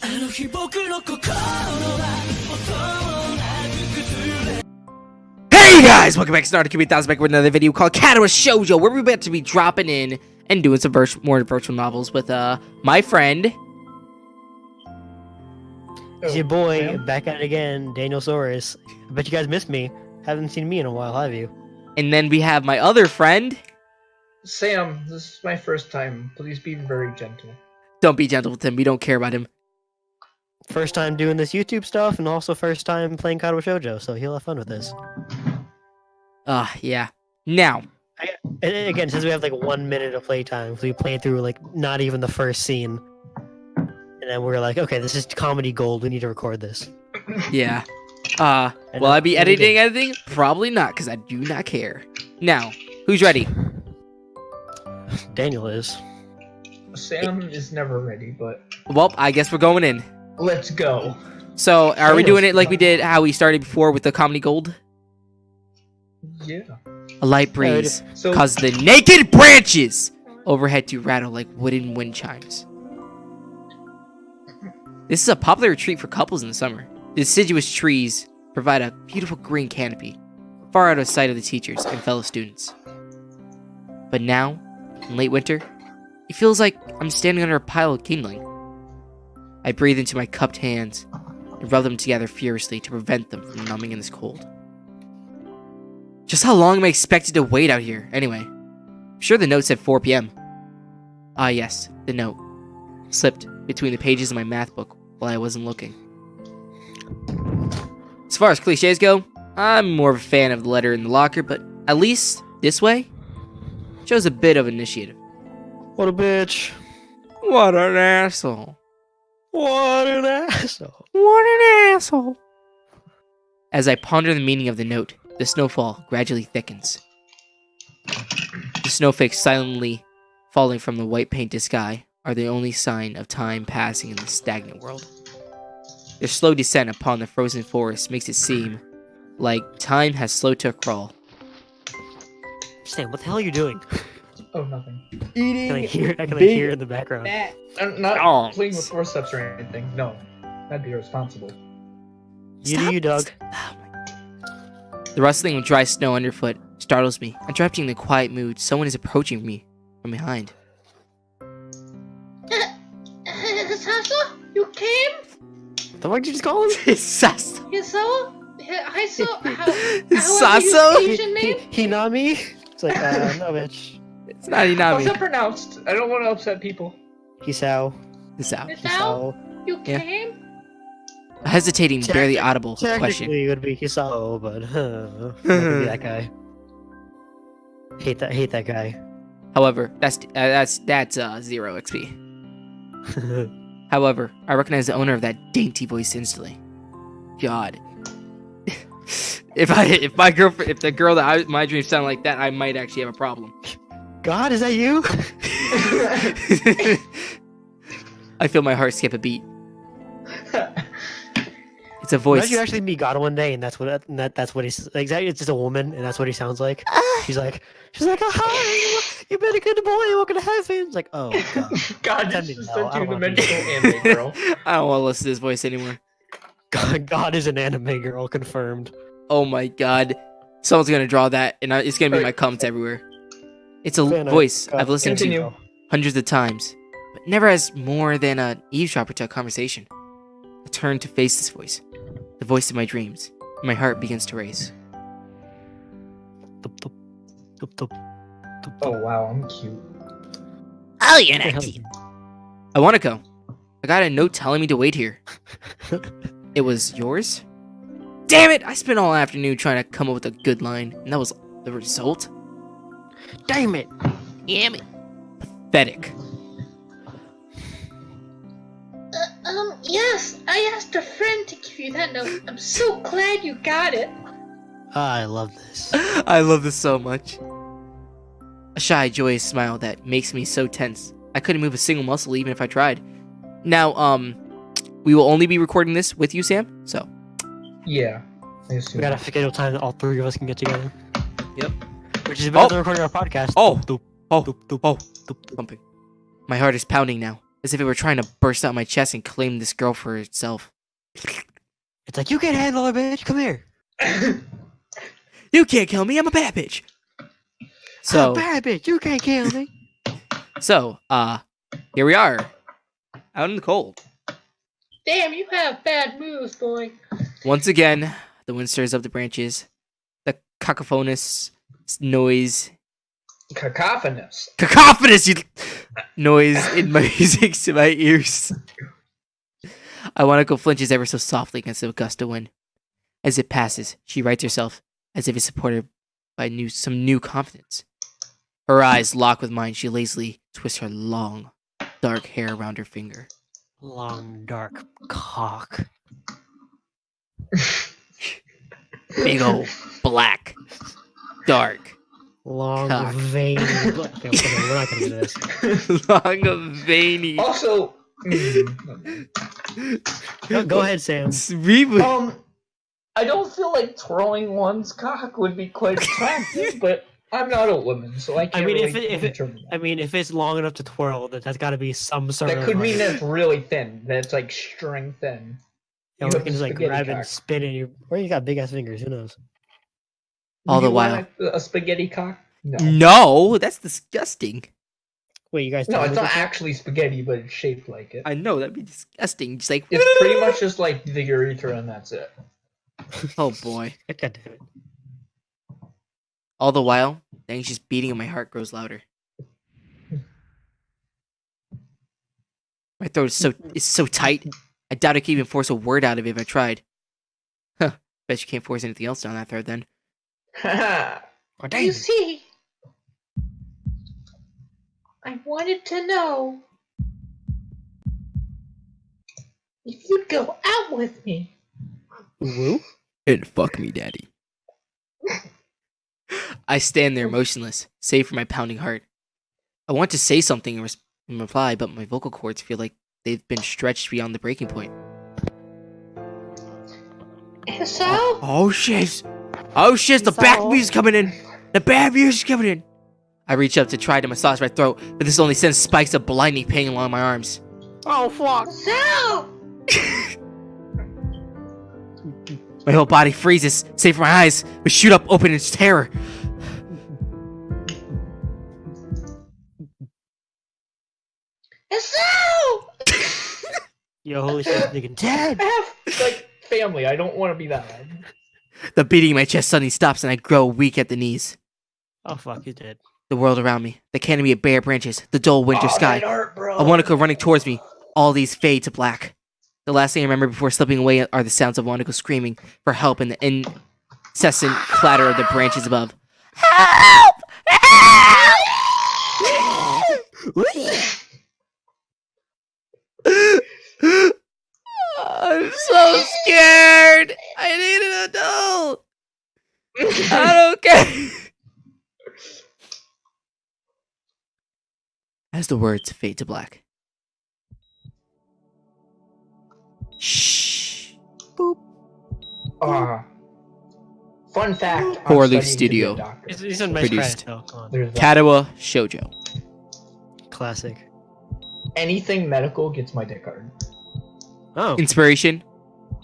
Hey guys, welcome back to Starter Q1000 back with another video called Katawa Shoujo, where we're about to be dropping in and doing some more virtual novels with my friend. It's your boy, back at it again, Daniel Soros. I bet you guys missed me. Haven't seen me in a while, have you? And then we have my other friend. Sam, this is my first time. Please be very gentle. Don't be gentle with him, we don't care about him. First time doing this YouTube stuff, and also first time playing Katawa Shoujo, so he'll have fun with this. Yeah. Now. Again, since we have like 1 minute of playtime, so we played through like not even the first scene. And then we're like, okay, this is comedy gold, we need to record this. Yeah. Will I be editing anything? Probably not, because I do not care. Now, who's ready? Daniel is. Sam is never ready, but... Well, I guess we're going in. Let's go. So, are we doing it like we did how we started before with the comedy gold? Yeah. A light breeze So- caused the naked branches overhead to rattle like wooden wind chimes. This is a popular retreat for couples in the summer. The deciduous trees provide a beautiful green canopy, far out of sight of the teachers and fellow students. But now, in late winter, it feels like I'm standing under a pile of kindling. I breathe into my cupped hands and rub them together furiously to prevent them from numbing in this cold. Just how long am I expected to wait out here, anyway? I'm sure the note said 4 p.m. Ah yes, the note. Slipped between the pages of my math book while I wasn't looking. As far as cliches go, I'm more of a fan of the letter in the locker, but at least this way shows a bit of initiative. What a bitch. What an asshole. What an asshole. What an asshole. As I ponder the meaning of the note, the snowfall gradually thickens. The snowflakes silently falling from the white painted sky are the only sign of time passing in this stagnant world. Their slow descent upon the frozen forest makes it seem like time has slowed to a crawl. Sam, what the hell are you doing? Oh, nothing. Can I hear in the background? I'm not Oh. playing with forceps or anything. No. That'd be irresponsible. You do you, Doug. The rustling of dry snow underfoot startles me, interrupting the quiet mood. Someone is approaching me from behind. Sasa, you came? The fuck did you just call him? It's Sasso. Hi, so Sasso? Asian name? Hinami? It's like, no, bitch. It's not How's that Inami. pronounced? I don't want to upset people. Hisao. It's out. Misao, you Yeah. came? A hesitating, barely audible question. Technically, it would be Hisao, but not gonna be that guy. Hate that guy. However, that's 0 XP. However, I recognize the owner of that dainty voice instantly. God, if the girl that my dreams sound like that, I might actually have a problem. God, is that you? I feel my heart skip a beat. It's a voice. Imagine you actually meet God one day, and that's what he's exactly. It's just a woman, and that's what he sounds like. She's like, oh, hi, you've been a good boy. Welcome to heaven. It's like, oh God. God, Send this me is now, I the don't wanna two-dimensional anime girl. I don't want to listen to this voice anymore. God is an anime girl, confirmed. Oh my God, someone's gonna draw that, and it's gonna be my comments everywhere. It's a Fan art. voice I've listened to Continue. hundreds of times, but never as more than an eavesdropper to a conversation. I turn to face this voice, the voice of my dreams, and my heart begins to race. Tup, tup, tup, tup, tup, Oh, tup. wow, I'm cute. Oh, you're What the hell? I want to go. I got a note telling me to wait here. It was yours? Damn it! I spent all afternoon trying to come up with a good line, and that was the result? Damn it! Damn it. Pathetic. Yes, I asked a friend to give you that note. I'm so glad you got it. I love this. I love this so much. A shy, joyous smile that makes me so tense. I couldn't move a single muscle even if I tried. Now, we will only be recording this with you, Sam, so. Yeah. I We assume. gotta schedule time that all three of us can get together. Yep. Which is better than recording our podcast. Oh. Doop, Oh, doop, doop, oh. doop, doop. Pumping. My heart is pounding now, as if it were trying to burst out my chest and claim this girl for itself. It's like, you can't handle her, bitch. Come here. You can't kill me. I'm a bad bitch. I'm So, a bad bitch. You can't kill me. here we are, out in the cold. Damn, you have bad moves, boy. Once again, the wind stirs up the branches. The cacophonous noise, Cacophonous. noise in my music to my ears. Iwanako flinches ever so softly against the gust of wind. As it passes, she rights herself, as if it's supported by some new confidence. Her eyes lock with mine. She lazily twists her long, dark hair around her finger. Long, dark cock. Big old black, dark, Long, Cock. veiny. Okay, we're not gonna do this. long, veiny. Also, Go ahead, Sam. Really? I don't feel like twirling one's cock would be quite attractive, but I'm not a woman, so I can't mean, really if it- determine that. I mean, if it's long enough to twirl, that's got to be some sort That of. could like, mean that it's really thin, that it's like string thin. yeah, you we have can just like spaghetti grab and cock. spin in your. Or you got big ass fingers. Who knows? All Do the you while. want a spaghetti cock? No. No, that's disgusting. Wait, you guys. No, tried it's it not before? actually spaghetti, but it's shaped like it. I know, that'd be disgusting. Just like, It's pretty much just like the urethra and that's it. oh boy. God damn it. All the while, the anxious beating of my heart grows louder. My throat is so tight, I doubt I could even force a word out of it if I tried. Huh, bet you can't force anything else down that throat then. Haha. Oh, You damn. see, I wanted to know if you'd go out with me. Woo? And fuck me, daddy. I stand there motionless, save for my pounding heart. I want to say something in reply, but my vocal cords feel like they've been stretched beyond the breaking point. And so, Oh shit! Oh shit! The back music's coming in. The bad music's coming in. I reach up to try to massage my throat, but this only sends spikes of blinding pain along my arms. Oh fuck! so, My whole body freezes, save for my eyes, which shoot up open in terror. and so, Yo, holy shit, nigga dead. I have, like, family. I don't want to be that loud. The beating in my chest suddenly stops, and I grow weak at the knees. Oh fuck, he's dead. The world around me, the canopy of bare branches, the dull winter Oh, sky, that hurt, bro. Wanako running towards me, all these fade to black. The last thing I remember before slipping away are the sounds of Wanako screaming for help and the incessant clatter of the branches above. Help! Help! I'm so scared. I need an adult. I don't care. As the words fade to black. Shh. Fun fact. I'm Four Leaf studying to be a Studio. doctor. He's a nice Produced. credit, though. Come on. There's that. Katawa Shoujo. Classic. Anything medical gets my dick hard. Oh. Inspiration.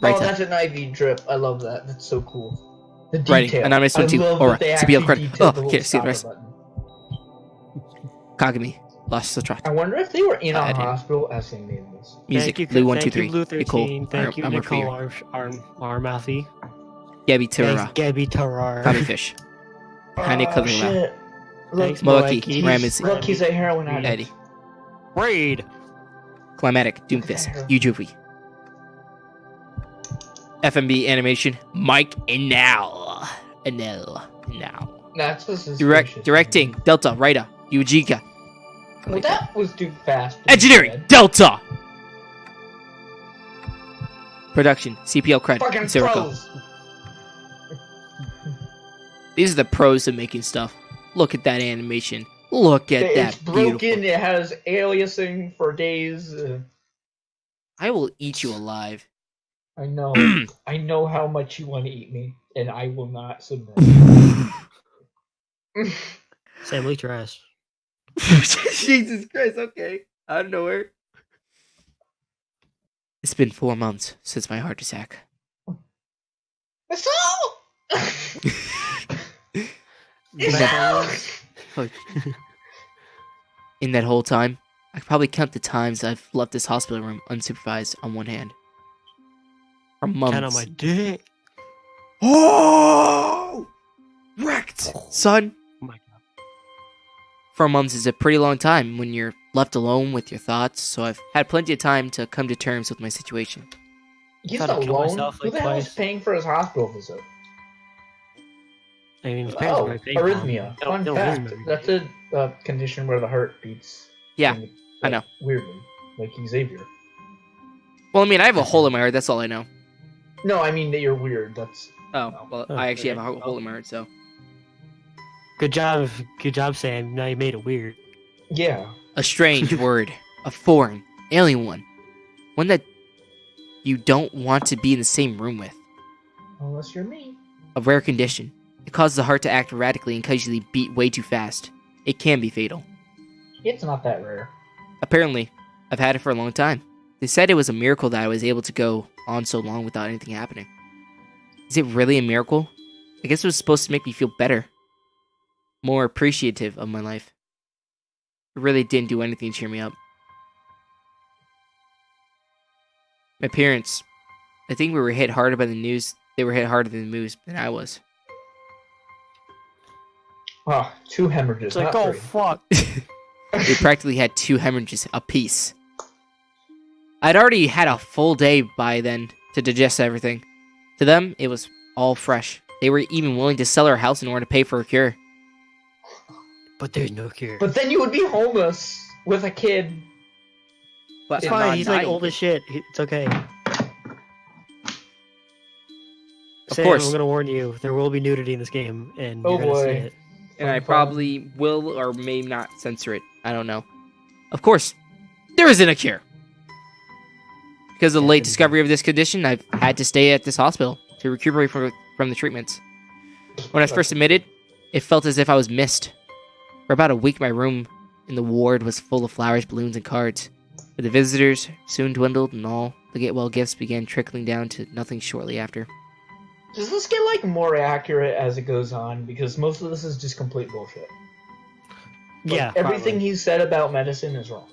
Right Oh, time. that's an IV drip. I love that. That's so cool. The Writing. detail. Anonymous I 22. love Aura. that they CBL actually credit. detailed Oh, the okay, little see the stopper rest. button. Kagami. Lost the trot. I wonder if they were in a Add in. hospital as they made this. Music. Thank you, Blue thank you, 123. Blue 13. Nicole. Thank you, I'm Nicole Armafi. Armafi. Gabby Thanks, Terra. Gabby Tarar. Kami Fish. Hane Oh, Kalila. shit. Look, Thanks, Moaki, Moaki. Ramesses. look, he's a heroin addict. Eddie. Raid. Climatic. Doomfist. Ujuvi. FMB animation. Mike Enel. Now. That's the suspicious. Directing. Delta. Raida. Yujika. Well, that was too fast. Engineering. Delta. Production. CPL credit. Fucking Sirocco. pros. These are the pros of making stuff. Look at that animation. Look at It's that broken. beautiful. It has aliasing for days. I will eat you alive. I know. I know how much you want to eat me, and I will not submit. Sam, eat your ass. Jesus Christ, okay. Out of nowhere. It's been 4 months since my heart attack. It's all. It's Back all. In that whole time, I could probably count the times I've left this hospital room unsupervised on one hand. For months. Count on my dick. Oh! Wrecked, son. Oh my god. 4 months is a pretty long time when you're left alone with your thoughts, so I've had plenty of time to come to terms with my situation. He's Thought I'd kill alone. myself, Who like, the hell is twice. paying for his hospital visit? I mean, his parents Oh, probably paid for him. arrhythmia. They Fun don't fact. lose him. That's a condition where the heart beats. Yeah, like, I know. Weirdly, like Xavier. Well, I mean, I have a hole in my heart, that's all I know. No, I mean that you're weird. That's Oh, well, Oh, I actually okay. have a hole in my heart, so. Good job, Sam. Now you made it weird. yeah. A strange word. A foreign, alien one. One that you don't want to be in the same room with. Unless you're me. A rare condition. It causes the heart to act erratically and occasionally beat way too fast. It can be fatal. It's not that rare. Apparently, I've had it for a long time. They said it was a miracle that I was able to go on so long without anything happening. Is it really a miracle? I guess it was supposed to make me feel better. More appreciative of my life. It really didn't do anything to cheer me up. My parents, I think we were hit harder by the news. They were hit harder than the news than I was. Oh, 2 hemorrhages. It's like, not oh 3. fuck. They practically had 2 hemorrhages apiece. I'd already had a full day by then to digest everything. To them, it was all fresh. They were even willing to sell our house in order to pay for a cure. But there's no cure. But then you would be homeless with a kid. But It's I'm fine. not He's like dying. old as shit. It's okay. Of Sam, course. I'm gonna warn you. There will be nudity in this game, and Oh, you're gonna see boy. it. And I probably will or may not censor it. I don't know. Of course, there isn't a cure. Because of the late discovery of this condition, I've had to stay at this hospital to recuperate from the treatments. When I was first admitted, it felt as if I was missed. For about a week, my room in the ward was full of flowers, balloons, and cards. But the visitors soon dwindled, and all the get-well gifts began trickling down to nothing shortly after. Does this get like more accurate as it goes on? Because most of this is just complete bullshit. Like, Yeah. everything probably. he said about medicine is wrong.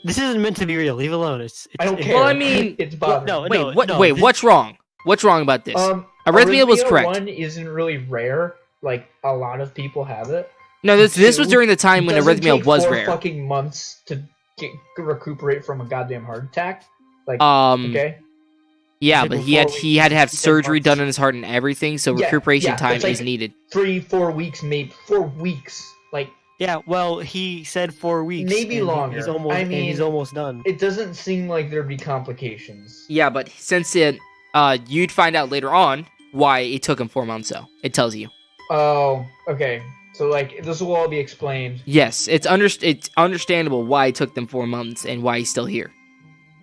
This isn't meant to be real. Leave it alone. It's I don't it's- care. Well, I mean- it's bothering. no, me. Wait, no, wait, this- what's wrong? What's wrong about this? Arrhythmia was correct. 1 isn't really rare. Like a lot of people have it. No, this was 2 during the time when doesn't arrhythmia take was 4 rare. fucking months to recuperate from a goddamn heart attack. Like okay. Yeah, Like but before he had to have 10 surgery months. done on his heart and everything, so Yeah, recuperation yeah, time it's like- is needed. 3-4 weeks, maybe 4 weeks. Like Yeah. Well, he said 4 weeks. Maybe and longer. He's almost. I and he's mean- almost done. it doesn't seem like there'd be complications. Yeah, but since you'd find out later on why it took him 4 months. So it tells you. Oh, okay. So like this will all be explained Yes, it's understandable why it took them 4 months and why he's still here.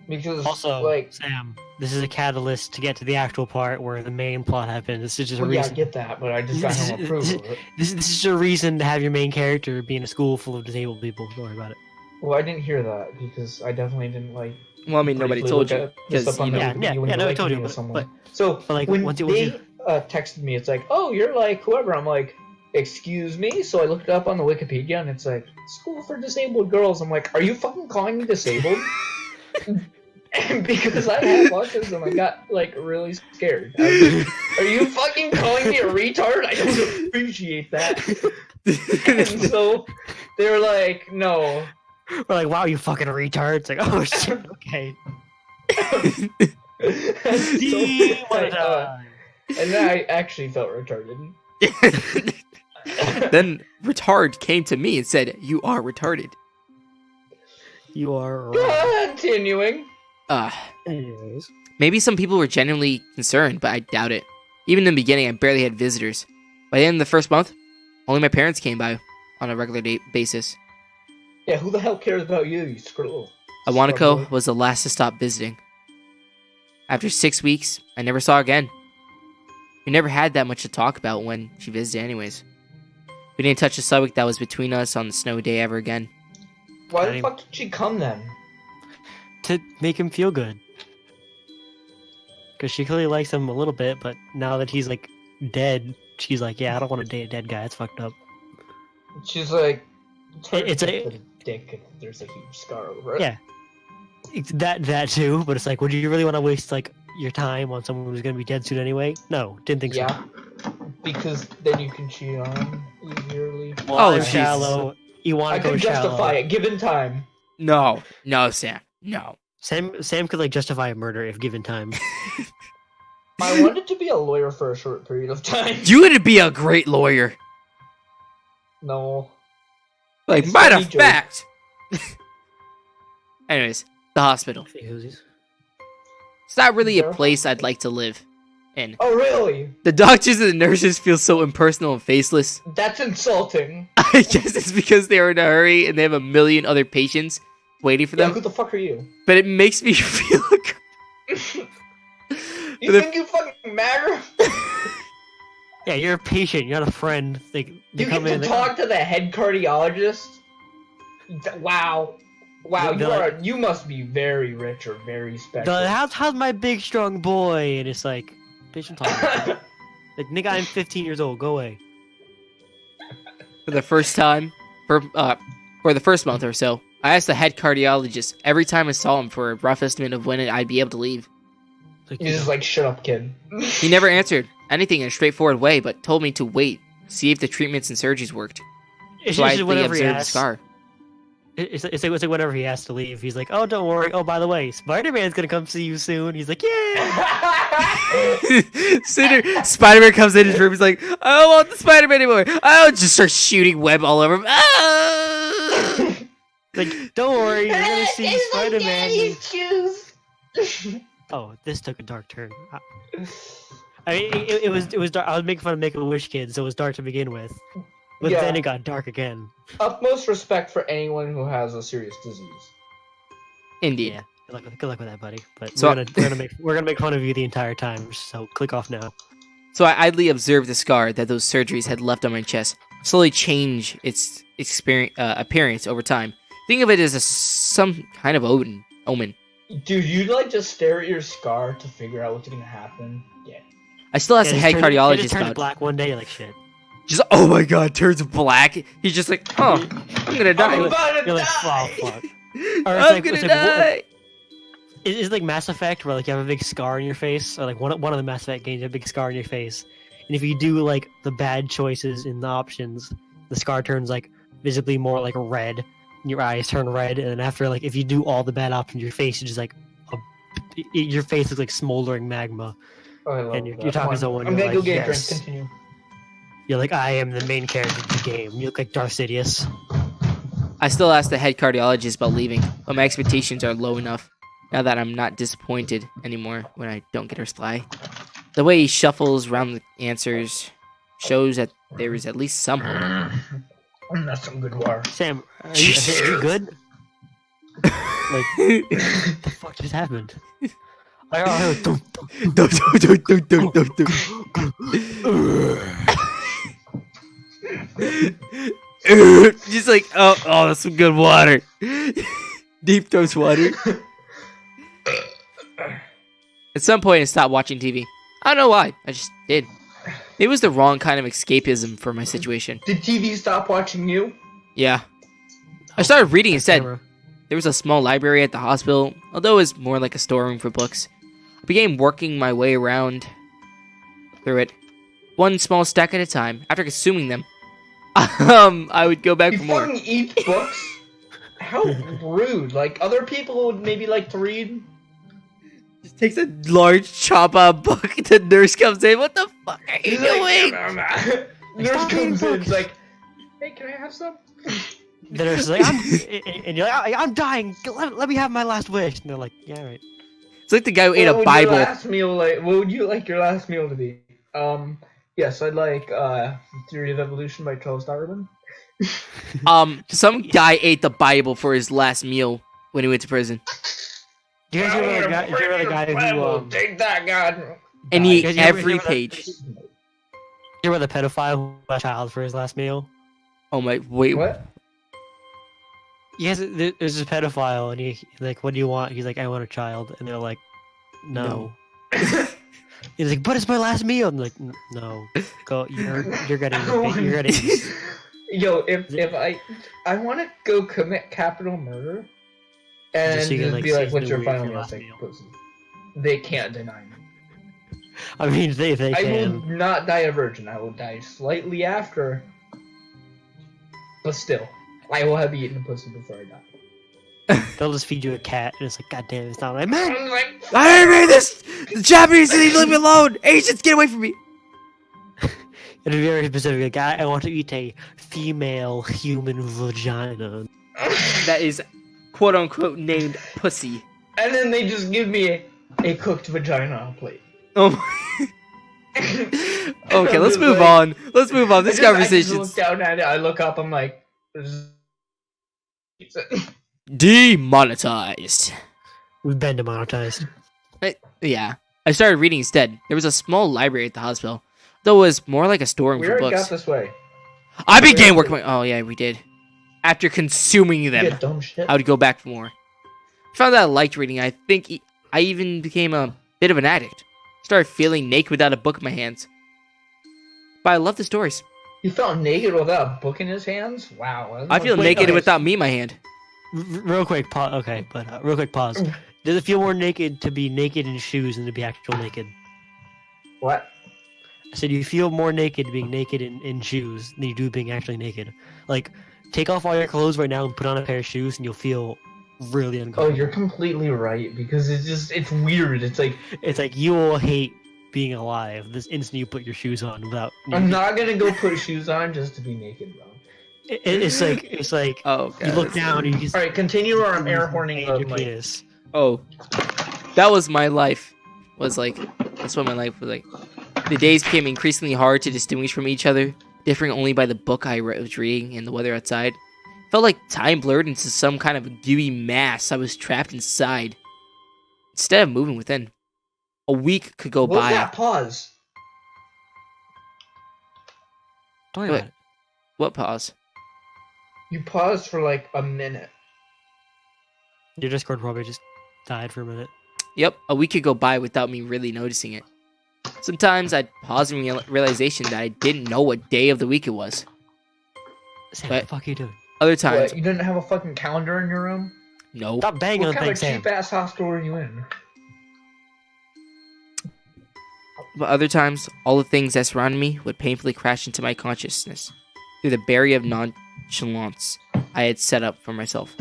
because Also, like Sam, this is a catalyst to get to the actual part where the main plot happens. This is just a well, yeah, I reason. get that, but I just got no approval of it. This is just a reason to have your main character be in a school full of disabled people. Don't worry about it. Well, I didn't hear that because I definitely didn't like. Well, I mean, nobody briefly told look you at the because stuff on you know. the Wikipedia when yeah, you're, no, I like, told you, meeting with but- someone. So like, when once you- they texted me, it's like, "Oh, you're like whoever." I'm like, "Excuse me." So I looked it up on the Wikipedia, and it's like, "School for Disabled Girls." I'm like, "Are you fucking calling me disabled?" And because I have autism, I got like really scared. I was like, are you fucking calling me a retard? I don't appreciate that. And so they were like, "No." We're like, wow, you fucking retard. It's like, oh shit, okay. So, and then I actually felt retarded. Then retard came to me and said, "You are retarded." You are wrong. Continuing. Anyways. Maybe some people were genuinely concerned, but I doubt it. Even in the beginning, I barely had visitors. By the end of the first month, only my parents came by on a regular basis. Yeah, who the hell cares about you, you screw? Awaniko was the last to stop visiting. After 6 weeks, I never saw her again. We never had that much to talk about when she visited anyways. We didn't touch the subject that was between us on the snowy day ever again. Why the fuck did she come then? To make him feel good. because she clearly likes him a little bit, but now that he's like dead, she's like, yeah, I don't want to date a dead guy. It's fucked up. She's like, It's a a dick. And there's a huge scar over it. yeah, it's that too. But it's like, would you really want to waste like your time on someone who's gonna be dead soon anyway? No, didn't think so. Yeah. Because then you can cheat on easily. Well, Oh, I'm Jesus. shallow. You want I to go could shallow? justify it given time. No, Sam, no. Sam could like justify a murder if given time. I wanted to be a lawyer for a short period of time. You would be a great lawyer. No. Like, It's matter funny of joke. fact. Anyways, the hospital. Who's It's not really a Sure. place I'd like to live in. Oh, really? The doctors and the nurses feel so impersonal and faceless. That's insulting. I guess it's because they're in a hurry and they have a million other patients waiting for Yeah, them. who the fuck are you? But it makes me feel like You The- think you fucking matter? Yeah, you're a patient. You're not a friend. They You come get in. to talk to the head cardiologist? Wow. Wow, you must be very rich or very special. How's my big strong boy? And it's like, patient talking. Like, nigga, I'm 15 years old. Go away. for the first time, for the first month or so, I asked the head cardiologist every time I saw him for a rough estimate of when I'd be able to leave. Like, You're just like, shut up, kid. He never answered anything in a straightforward way, but told me to wait, see if the treatments and surgeries worked. it's So I just whenever he observed the asks. scar. It's like whenever he has to leave, he's like, "Oh, don't worry. Oh, by the way, Spider-Man's gonna come see you soon." He's like, "Yeah." Spider-Man comes in his room. He's like, I don't want the Spider-Man anymore. I'll just start shooting web all over him. Ah! Like, don't worry, you're gonna see It's like Spider-Man. daddy's shoes. Oh, this took a dark turn. I mean, it was dark. I was making fun of Make-A-Wish kids, so it was dark to begin with. But Yeah. then it got dark again. Utmost respect for anyone who has a serious disease. Indeed. Yeah. Good luck with that, buddy. But So- we're gonna make fun of you the entire time. So click off now. So I idly observed the scar that those surgeries had left on my chest slowly change its appearance over time. Think of it as some kind of omen. Dude, you like just stare at your scar to figure out what's gonna happen? Yeah. I still asked the head It cardiologist just turns about. black one day, like shit. Just oh my god, turns black. He's just like, oh, I'm gonna die. I'm about to You're like, die! oh fuck. Or it's I'm like- gonna it's like, die. It's like Mass Effect, where like you have a big scar on your face, or like one of the Mass Effect games, you have a big scar on your face, and if you do like the bad choices in the options, the scar turns like visibly more like red. Your eyes turn red, and then after like if you do all the bad options, your face is just like your face is like smoldering magma. Oh, I love And you're that. talking to Come on. someone, I'm you're gonna go like, get a yes. drink. Continue. You're like, I am the main character of the game. You look like Darth Sidious. I still ask the head cardiologist about leaving, but my expectations are low enough now that I'm not disappointed anymore when I don't get her reply. The way he shuffles around the answers shows that there is at least some hope. That's some good war. Sam, are you good? Like, what the fuck just happened? Like, oh, Just like, oh, that's some good water. Deep throats water. At some point, I stopped watching TV. I don't know why. I just did. It was the wrong kind of escapism for my situation. Did TV stop watching you? Yeah. I started reading instead. camera. There was a small library at the hospital, although it was more like a storeroom for books. I began working my way around through it, one small stack at a time. After consuming them, I would go back You for more. fucking eat books? How rude. Like, other people would maybe like to read. Just takes a large chop out book. The nurse comes in. What the fuck are you He's like, doing? Nurse Stop reading comes in, books. it's like, hey, can I have some? The nurse is like, and you're like, I'm dying. Let me have my last wish. And they're like, yeah, right. It's like the guy who ate What a would Bible. Your last meal like? What would you like your last meal to be? Yes, I'd like Theory of Evolution by Charles Darwin. Some guy ate the Bible for his last meal when he went to prison, Do you guys remember the guy who take that, God. and he guys ate ever every hear about- page. you remember the pedophile who had a child for his last meal? Oh my! Wait, What? Yes, there's this pedophile, and he like, what do you want? He's like, I want a child, and they're like, no. He's like, but it's my last meal. I'm like, no, go. You're getting you're getting. Yo, if I want to go commit capital murder, and Just so you can, like, be like, season "What's the your weird final for meal?" your It's like, last pussy. They can't deny me. I mean, they I can. will not die a virgin. I will die slightly after, but still, I will have eaten a pussy before I die. They'll just feed you a cat, and it's like, God damn, it's not like, man. I'm like, I didn't read this. The Japanese didn't even leave me alone. Asians, get away from me. It'll be very specific. Like, I want to eat a female human vagina. That is quote unquote named pussy. and then they just give me a cooked vagina on a plate. Oh. Okay, let's move on. Let's move on. This I conversation. just look down at it. I look up. I'm like, Demonetized. We've been demonetized. Yeah. I started reading instead. There was a small library at the hospital, though it was more like a storeroom we for already books. got this way. I began working my... Oh, yeah, we did. After consuming You them, get dumb shit. I would go back for more. I found that I liked reading. I think I even became a bit of an addict. Started feeling naked without a book in my hands. But I love the stories. He felt naked without a book in his hands? Wow. I feel Wait, naked okay. without me in my hand. Real quick, pause. Okay, but real quick, pause. Does it feel more naked to be naked in shoes than to be actual naked? What? I said you feel more naked being naked in shoes than you do being actually naked. Like, take off all your clothes right now and put on a pair of shoes, and you'll feel really Oh, uncomfortable. you're completely right, because it's weird. It's like, It's like you will hate being alive this instant you put your shoes on without. I'm not gonna go put shoes on just to be naked, bro. It's like Oh, God. you look down and you just. Alright, continue or I'm air horning your the mic. penis. Oh. That was my life. That's what my life was like. The days became increasingly hard to distinguish from each other, differing only by the book I was reading and the weather outside. Felt like time blurred into some kind of gooey mass I was trapped inside, instead of moving within. A week could go What was by. that pause? Don't worry What? about it. What pause? You paused for like a minute. Your Discord probably just died for a minute. Yep, a week could go by without me really noticing it. Sometimes I'd pause in realization that I didn't know what day of the week it was. Sam, What? what the fuck are you doing? Other times, What, you didn't have a fucking calendar in your room? no. Stop banging What on kind things, of Sam. cheap ass hostel were you in? But other times, all the things that surrounded me would painfully crash into my consciousness through the barrier of nonchalance I had set up for myself.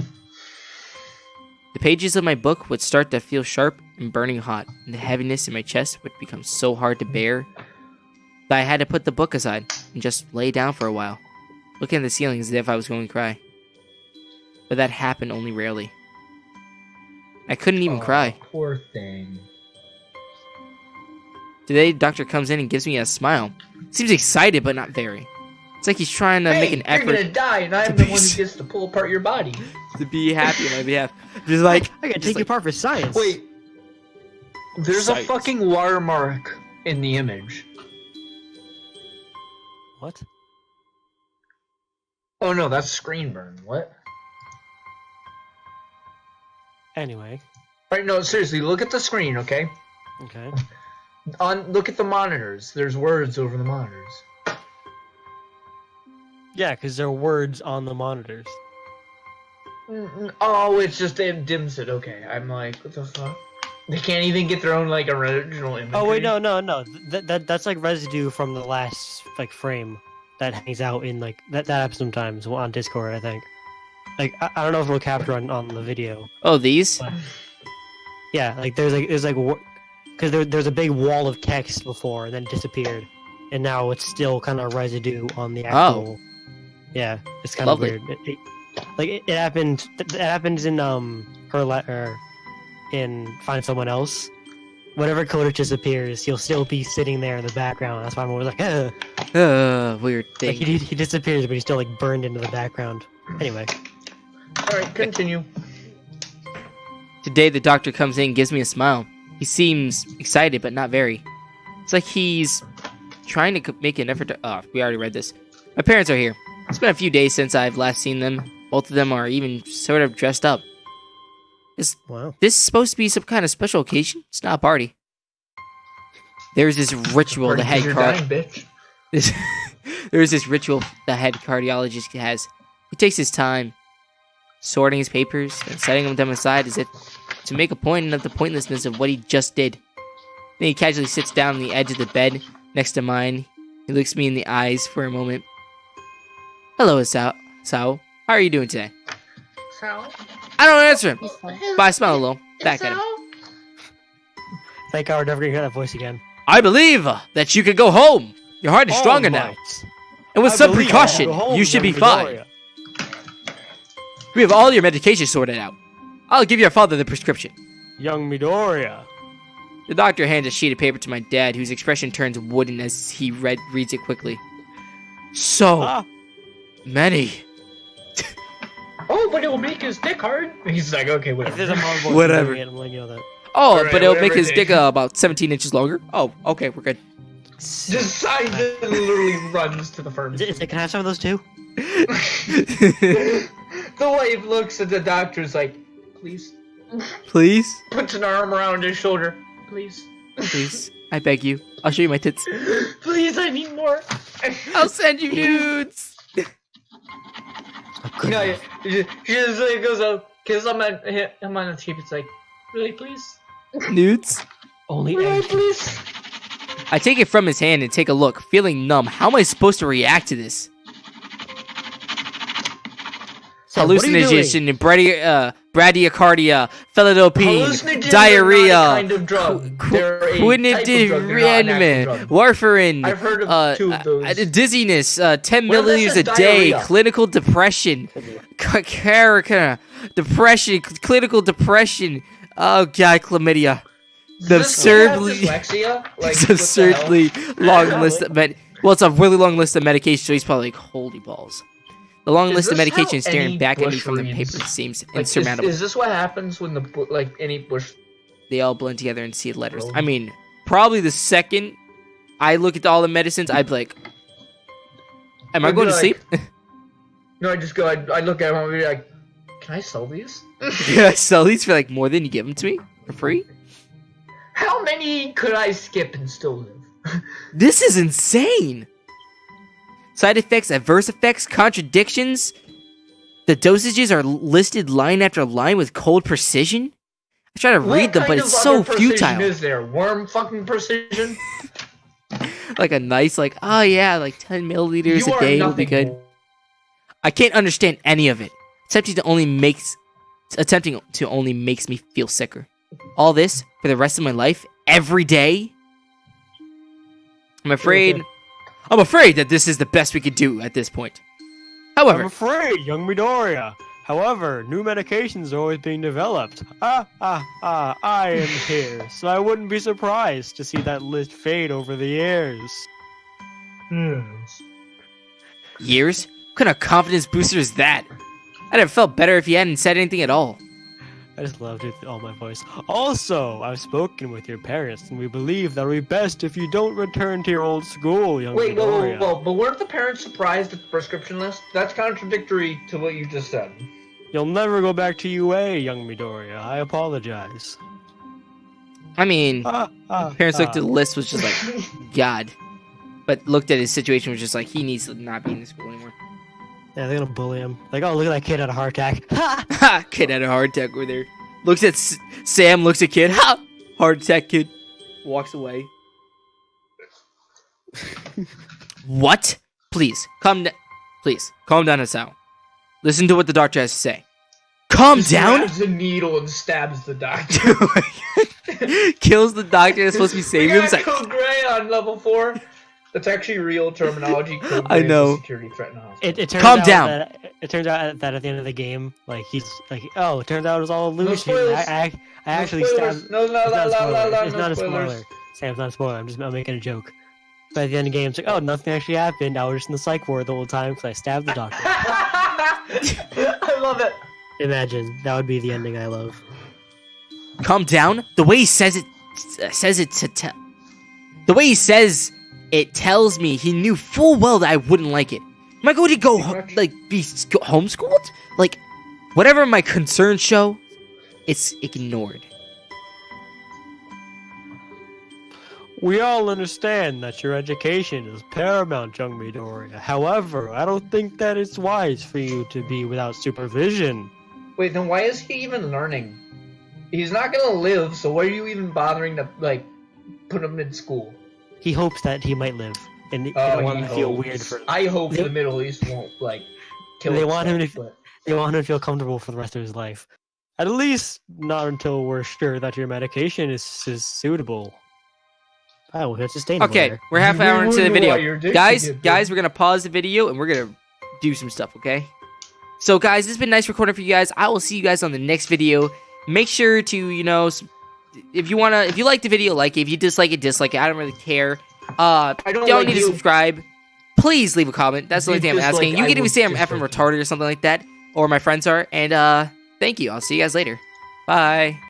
The pages of my book would start to feel sharp and burning hot, and the heaviness in my chest would become so hard to bear that I had to put the book aside and just lay down for a while, looking at the ceiling as if I was going to cry. But that happened only rarely. I couldn't even cry. Poor thing. Today, the doctor comes in and gives me a smile. Seems excited, but not very. It's like he's trying to make an You're effort gonna die, and I'm to the be one who gets to pull apart your body. to be happy on my behalf. Just like, I gotta just take you like, apart for science. Wait. There's Science. a fucking watermark in the image. What? Oh no, that's screen burn. What? Anyway. Alright, no, seriously, look at the screen, okay? Okay. Look at the monitors. There's words over the monitors. Yeah, because there are words on the monitors. Oh, it's just it dims it. Okay, I'm like, what the fuck? They can't even get their own like original image. Oh wait, no. That's like residue from the last like frame that hangs out in like that happens sometimes on Discord, I think. Like I don't know if it'll capture on the video. oh, these? But, yeah, like there's because there's a big wall of text before and then it disappeared, and now it's still kind of residue on the actual. Yeah, it's kind of Lovely. weird. It happened. It happens in her letter in Find Someone Else. Whenever Koda disappears, he'll still be sitting there in the background. That's why I'm always like, Weird like thing. he disappears, but he's still like burned into the background. Anyway, Alright, continue. Today, the doctor comes in and gives me a smile. He seems excited, but not very. It's like he's trying to make an effort to... Oh, we already read this. My parents are here. It's been a few days since I've last seen them. Both of them are even sort of dressed up. wow. This is supposed to be some kind of special occasion. It's not a party. There's this ritual the head You're car- dying, bitch. this, there's this ritual the head cardiologist has. He takes his time sorting his papers and setting them aside as if to make a point of the pointlessness of what he just did. Then he casually sits down on the edge of the bed next to mine. He looks me in the eyes for a moment. Hello, Sao. How are you doing today? Sal? I don't answer him, Is- but I smile a little. Back at him. Sal? Thank God we're never gonna hear that voice again. I believe that you could go home. Your heart is stronger now. And with some precaution, you should be fine. We have all your medication sorted out. I'll give your father the prescription. Young Midoriya. The doctor hands a sheet of paper to my dad, whose expression turns wooden as he reads it quickly. So Ah, many. Oh, but it will make his dick hard. He's like, okay, if there's whatever. a mom voice Whatever. doing it, I'm letting you know that. Oh, Alright, but it'll make whatever his it dick is. about 17 inches longer. Oh, okay, we're good. Just signs it and literally runs to the pharmacy. Can I have some of those too? The wife looks at the doctor's like, please. Please, Puts an arm around his shoulder. Please. please, I beg you. I'll show you my tits. Please, I need more. I'll send you nudes. No, she just like goes up, kisses him on the cheek. It's like, really, please? Nudes? Only Really, egg. please? I take it from his hand and take a look, feeling numb. How am I supposed to react to this? Sam, what are you doing? Hallucination, bradycardia, felidopine, Hallucinogens diarrhea, are not a kind of drug. They're a type of drug, they're not an active drug. warfarin, I've heard of two of those. dizziness, 10 Well, that's milliliters a just day, diarrhea. clinical depression, depression, clinical depression. Oh god, chlamydia. The Does this guy have absurdly, dyslexia? Like, it's what the hell? absurdly long list of well, it's a really long list of medications, so he's probably like, holy balls. The long Is list of this how medications staring any back at me bush from the reads? paper seems Like, insurmountable. is this what happens when any bush? They all blend together and see letters. Bro. I mean, probably the second I look at all the medicines, I'd be like, am I I'd going be to like- sleep? No, I just go. I look at him and be like, "Can I sell these? Yeah, I sell these for like more than you give them to me for free? How many could I skip and still live?" This is insane. Side effects, adverse effects, contradictions. The dosages are listed line after line with cold precision. I try to read them, but it's so futile. Is there worm fucking precision? Like a nice, like, oh yeah, like 10 milliliters You a are day will be nothing good. I can't understand any of it. Attempting to only makes me feel sicker. All this for the rest of my life, every day. I'm afraid that this is the best we could do at this point. I'm However, afraid, young Midoriya. However, new medications are always being developed. I am here, so I wouldn't be surprised to see that list fade over the years. Yes. years? What kind of confidence booster is that? I'd have felt better if he hadn't said anything at all. I just loved it with all my voice. Also, I've spoken with your parents, and we believe that it would be best if you don't return to your old school, young Wait, Midoriya. whoa, but weren't the parents surprised at the prescription list? That's contradictory to what you just said. You'll never go back to UA, young Midoriya. I apologize. I mean, parents looked at the list, was just like, God. But looked at his situation, was just like, he needs to not be in the school anymore. Yeah, they're gonna bully him. Like, oh, look at that kid had a heart attack. Ha! Ha! Kid had a heart attack over there. Looks at Sam, looks at kid. Ha! Heart attack kid. Walks away. What? Please, calm down. Please, calm down, Asao. Listen to what the doctor has to say. Calm down? Grabs a needle and stabs the doctor. Kills the doctor that's supposed to be saving him. We It's got like, Code Gray on level 4. That's actually real terminology. Code I Gray is know. a security threat in the house. It turns Calm out down. It turns out that at the end of the game, like he's like, oh, it turns out it was all No illusion. spoilers. I actually spoilers. stabbed. No, It's not a spoiler. It's no not a spoilers. spoiler. Sam, it's not a spoiler. I'm making a joke. But at the end of the game, it's like, oh, nothing actually happened. I was just in the psych ward the whole time because I stabbed the doctor. I love it. Imagine that would be the ending I love. calm down. The way he says it the way he says it tells me he knew full well that I wouldn't like it. Am I going to go be homeschooled? Like, whatever my concerns show, it's ignored. We all understand that your education is paramount, young Midoriya. However, I don't think that it's wise for you to be without supervision. Wait, then why is he even learning? He's not gonna live, so why are you even bothering to, like, put him in school? He hopes that he might live, and they Oh, don't want he him to feel hopes. weird for. I hope They- the Middle East won't, like, kill They itself, want him to- but... They want him to feel comfortable for the rest of his life. At least not until we're sure that your medication is suitable. Oh, it's sustainable. Okay, there. we're half You hour into the wonder video. why you're addicted, Guys, you bitch. guys, we're gonna pause the video and we're gonna do some stuff, okay? So, guys, this has been nice recording for you guys. I will see you guys on the next video. Make sure to, you know, if you like the video, like it. If you dislike it, dislike it. I don't really care. I don't Don't like need to you. subscribe. Please leave a comment. That's the only You thing I'm asking. dislike, You I can even will say I'm dislike effing you. retarded or something like that, or my friends are. And thank you. I'll see you guys later. Bye.